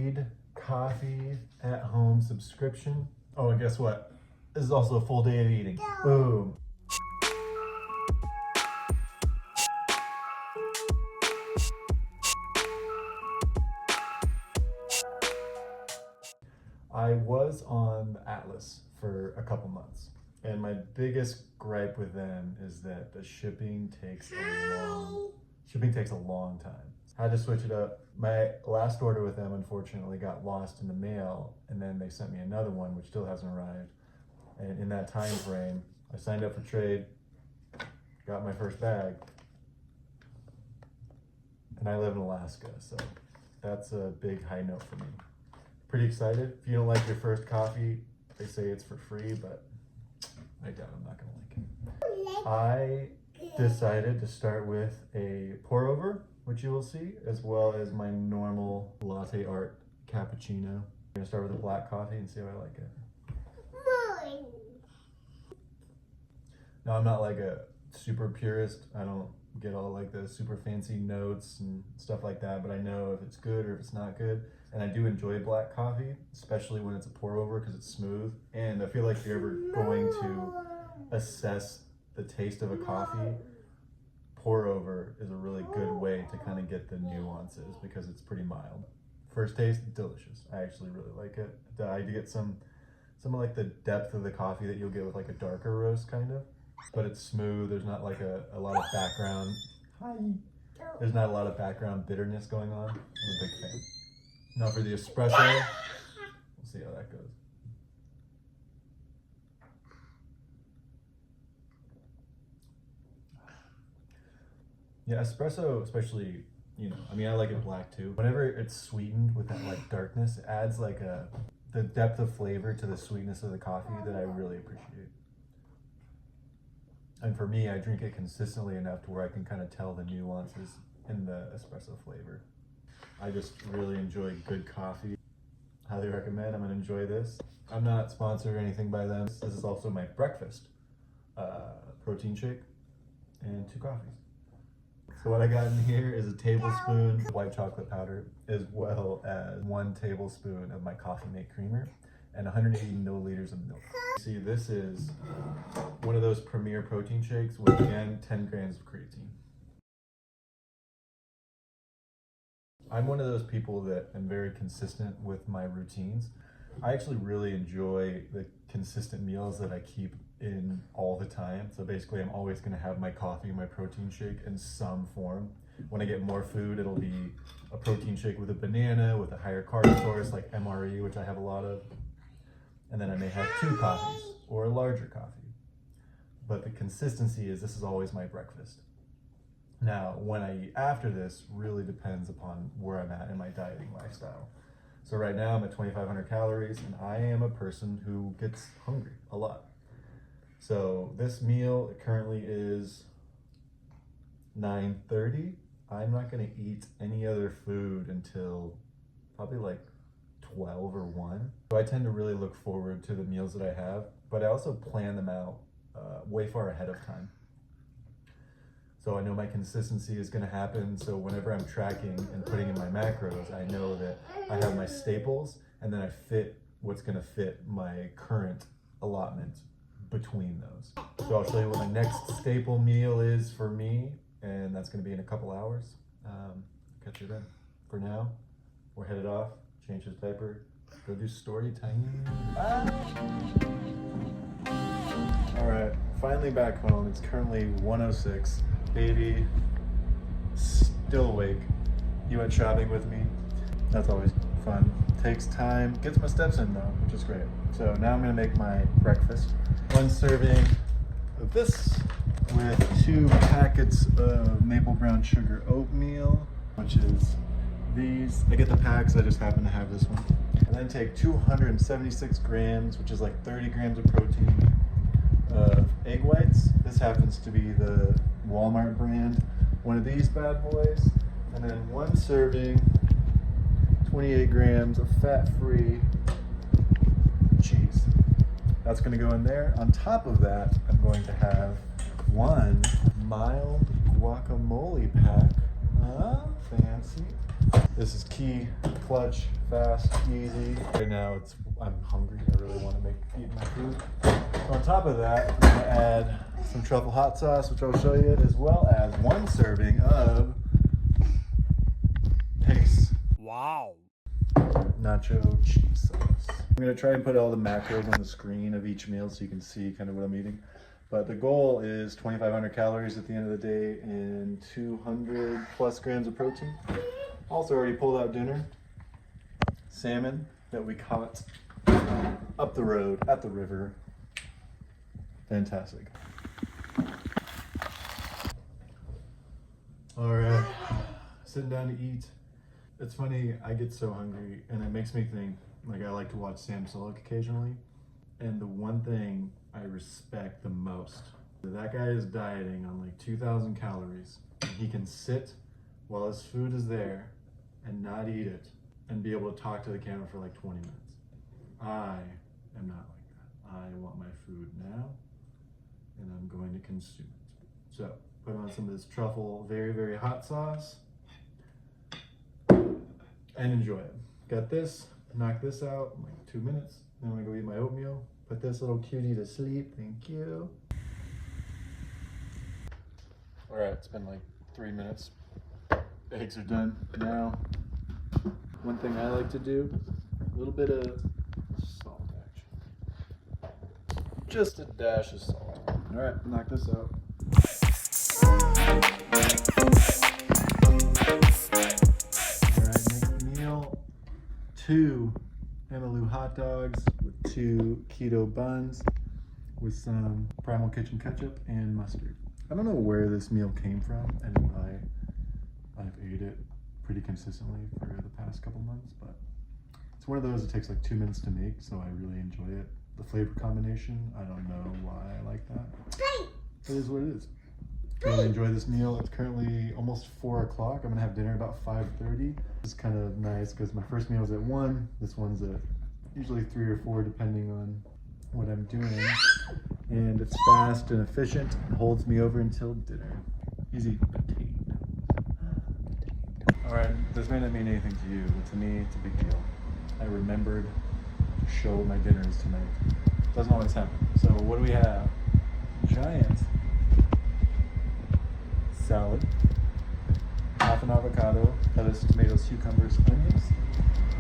paid coffee at home subscription. Oh, and guess what? This is also a full day of eating. Boom. I was on the Atlas for a couple months, and my biggest gripe with them is that the shipping takes a long time. I had to switch it up. My last order with them unfortunately got lost in the mail, and then they sent me another one which still hasn't arrived. And in that time frame, I signed up for trade, got my first bag, and I live in Alaska, so that's a big high note for me. Pretty excited. If you don't like your first coffee, they say it's for free, but I doubt I'm not gonna like it. I decided to start with a pour over, which you will see, as well as my normal latte art cappuccino. I'm gonna start with a black coffee and see how I like it. Now, I'm not like a super purist. I don't get all like the super fancy notes and stuff like that, but I know if it's good or if it's not good. And I do enjoy black coffee, especially when it's a pour over because it's smooth. And I feel like if you're ever going to assess the taste of a coffee, pour over is a really good way to kind of get the nuances because it's pretty mild. First taste, delicious. I actually really like it. I do get some of like the depth of the coffee that you'll get with like a darker roast kind of, but it's smooth. There's not like a lot of background. There's not a lot of background bitterness going on. I'm a big fan. Now for the espresso, we'll see how that goes. Yeah, espresso, especially, I mean, I like it black too. Whenever it's sweetened with that like darkness, it adds like the depth of flavor to the sweetness of the coffee that I really appreciate. And for me, I drink it consistently enough to where I can kind of tell the nuances in the espresso flavor. I just really enjoy good coffee. Highly recommend. I'm gonna enjoy this. I'm not sponsored or anything by them. This is also my breakfast protein shake and 2 coffees. So what I got in here is a tablespoon of white chocolate powder, as well as 1 tablespoon of my Coffee Mate creamer and 180 milliliters of milk. See, this is one of those premier protein shakes with, again, 10 grams of creatine. I'm one of those people that am very consistent with my routines. I actually really enjoy the consistent meals that I keep in all the time. So basically I'm always gonna have my coffee and my protein shake in some form. When I get more food, it'll be a protein shake with a banana, with a higher carb source like MRE, which I have a lot of. And then I may have 2 coffees or a larger coffee. But the consistency is this is always my breakfast. Now, when I eat after this really depends upon where I'm at in my dieting lifestyle. So right now I'm at 2,500 calories and I am a person who gets hungry a lot. So this meal currently is 9:30. I'm not gonna eat any other food until probably like 12 or 1. So I tend to really look forward to the meals that I have, but I also plan them out way far ahead of time. So I know my consistency is gonna happen, so whenever I'm tracking and putting in my macros, I know that I have my staples, and then I fit what's gonna fit my current allotment between those. So I'll show you what my next staple meal is for me, and that's gonna be in a couple hours. Catch you then. For now, we're headed off, change his diaper, go do story time. All right, finally back home. It's currently 1:06. Baby, still awake. He went shopping with me. That's always fun. Takes time, gets my steps in though, which is great. So now I'm gonna make my breakfast. 1 serving of this with 2 packets of maple brown sugar oatmeal, which is these. I get the packs, I just happen to have this one. And then take 276 grams, which is like 30 grams of protein, of egg whites. This happens to be the Walmart brand, one of these bad boys. And then 1 serving, 28 grams of fat-free cheese. That's gonna go in there. On top of that, I'm going to have 1 mild guacamole pack. Fancy. This is key, clutch, fast, easy. Right now I'm hungry. I really want to eat my food. So on top of that, I'm gonna add some truffle hot sauce, which I'll show you, as well as 1 serving of Pace. Wow. Nacho cheese sauce. I'm gonna try and put all the macros on the screen of each meal so you can see kind of what I'm eating. But the goal is 2,500 calories at the end of the day and 200 plus grams of protein. Also already pulled out dinner. Salmon that we caught up the road at the river. Fantastic. All right, sitting down to eat. It's funny, I get so hungry and it makes me think, like I like to watch Sam Sulek occasionally. And the one thing I respect the most, that guy is dieting on like 2,000 calories. He can sit while his food is there and not eat it and be able to talk to the camera for like 20 minutes. I am not like that. I want my food now and I'm going to consume it. So put on some of this truffle, very, very hot sauce and enjoy it. Got this, knock this out in like 2 minutes. Then I'm gonna go eat my oatmeal. Put this little cutie to sleep, thank you. All right, it's been like 3 minutes. Eggs are done. Now, one thing I like to do, a little bit of salt actually. Just a dash of salt. All right, knock this out. All right, next meal, 2 Emmalou hot dogs with 2 keto buns with some Primal Kitchen ketchup and mustard. I don't know where this meal came from and why I've ate it pretty consistently for the past couple months, but it's one of those that takes like 2 minutes to make, so I really enjoy it. The flavor combination, I don't know why I like that. It is what it is. I really enjoy this meal. It's currently almost 4 o'clock. I'm gonna have dinner about 5:30. It's kind of nice because my first meal was at 1. This one's at usually 3 or 4 depending on what I'm doing. And it's fast and efficient and holds me over until dinner. Easy potato. All right, this may not mean anything to you, but to me, it's a big deal. I remembered to show my dinners tonight. Doesn't always happen. So what do we have? Giant salad, half an avocado, lettuce, tomatoes, cucumbers, onions.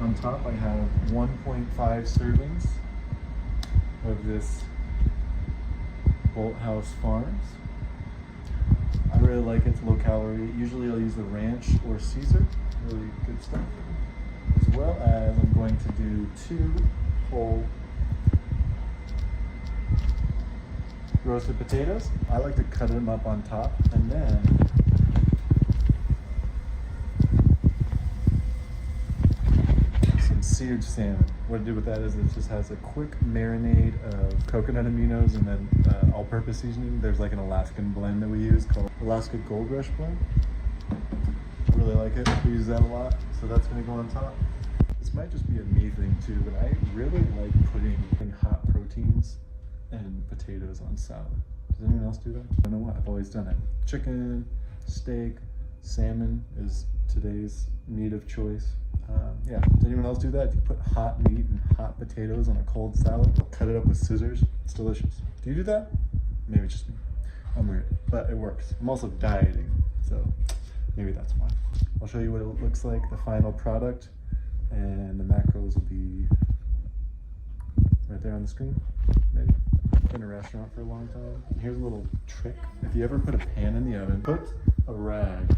On top, I have 1.5 servings of this Bolthouse Farms. I really like it. It's low calorie. Usually I'll use the ranch or Caesar. Really good stuff. As well as I'm going to do 2 whole roasted potatoes. I like to cut them up on top and then some seared salmon. What I do with that is it just has a quick marinade of coconut aminos and then all-purpose seasoning. There's like an Alaskan blend that we use called Alaska Gold Rush blend. I really like it. We use that a lot, so that's going to go on top. This might just be a me thing too, but I really like putting hot proteins and potatoes on salad. Does anyone else do that? I don't know why. I've always done it. Chicken, steak, salmon is today's meat of choice. Yeah, does anyone else do that? Do you put hot meat and hot potatoes on a cold salad? Cut it up with scissors? It's delicious. Do you do that? Maybe it's just me. I'm weird, but it works. I'm also dieting, so maybe that's why. I'll show you what it looks like, the final product, and the macros will be right there on the screen, maybe. Been in a restaurant for a long time. Here's a little trick. If you ever put a pan in the oven, put a rag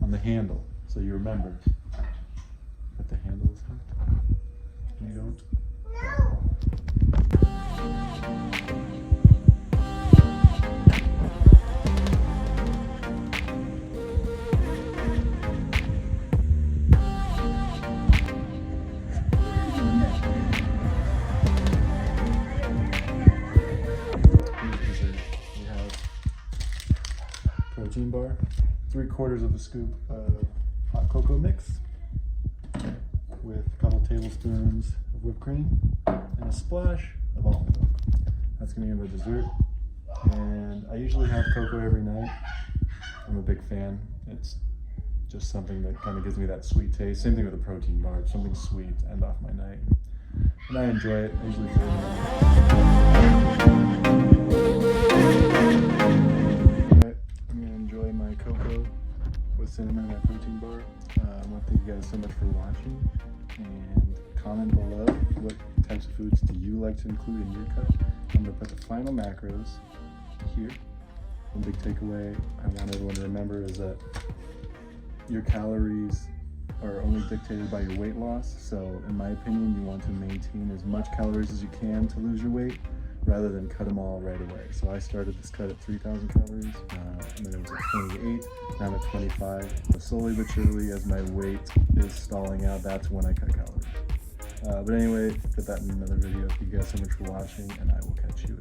on the handle so you remember that the handle is hot. And you don't. Protein bar, 3/4 of a scoop of hot cocoa mix with a couple tablespoons of whipped cream and a splash of almond milk. That's gonna be my dessert. And I usually have cocoa every night. I'm a big fan. It's just something that kind of gives me that sweet taste. Same thing with a protein bar, something sweet to end off my night. And I enjoy it. I usually feel I'm gonna enjoy my cocoa with cinnamon and my protein bar. I want to thank you guys so much for watching, and comment below what types of foods do you like to include in your cup. I'm gonna put the final macros here. One big takeaway I want everyone to remember is that your calories are only dictated by your weight loss. So in my opinion, you want to maintain as much calories as you can to lose your weight rather than cut them all right away. So I started this cut at 3,000 calories, and then it was at 28, now I'm at 25. So slowly but surely, as my weight is stalling out, that's when I cut calories. But anyway, put that in another video. Thank you guys so much for watching, and I will catch you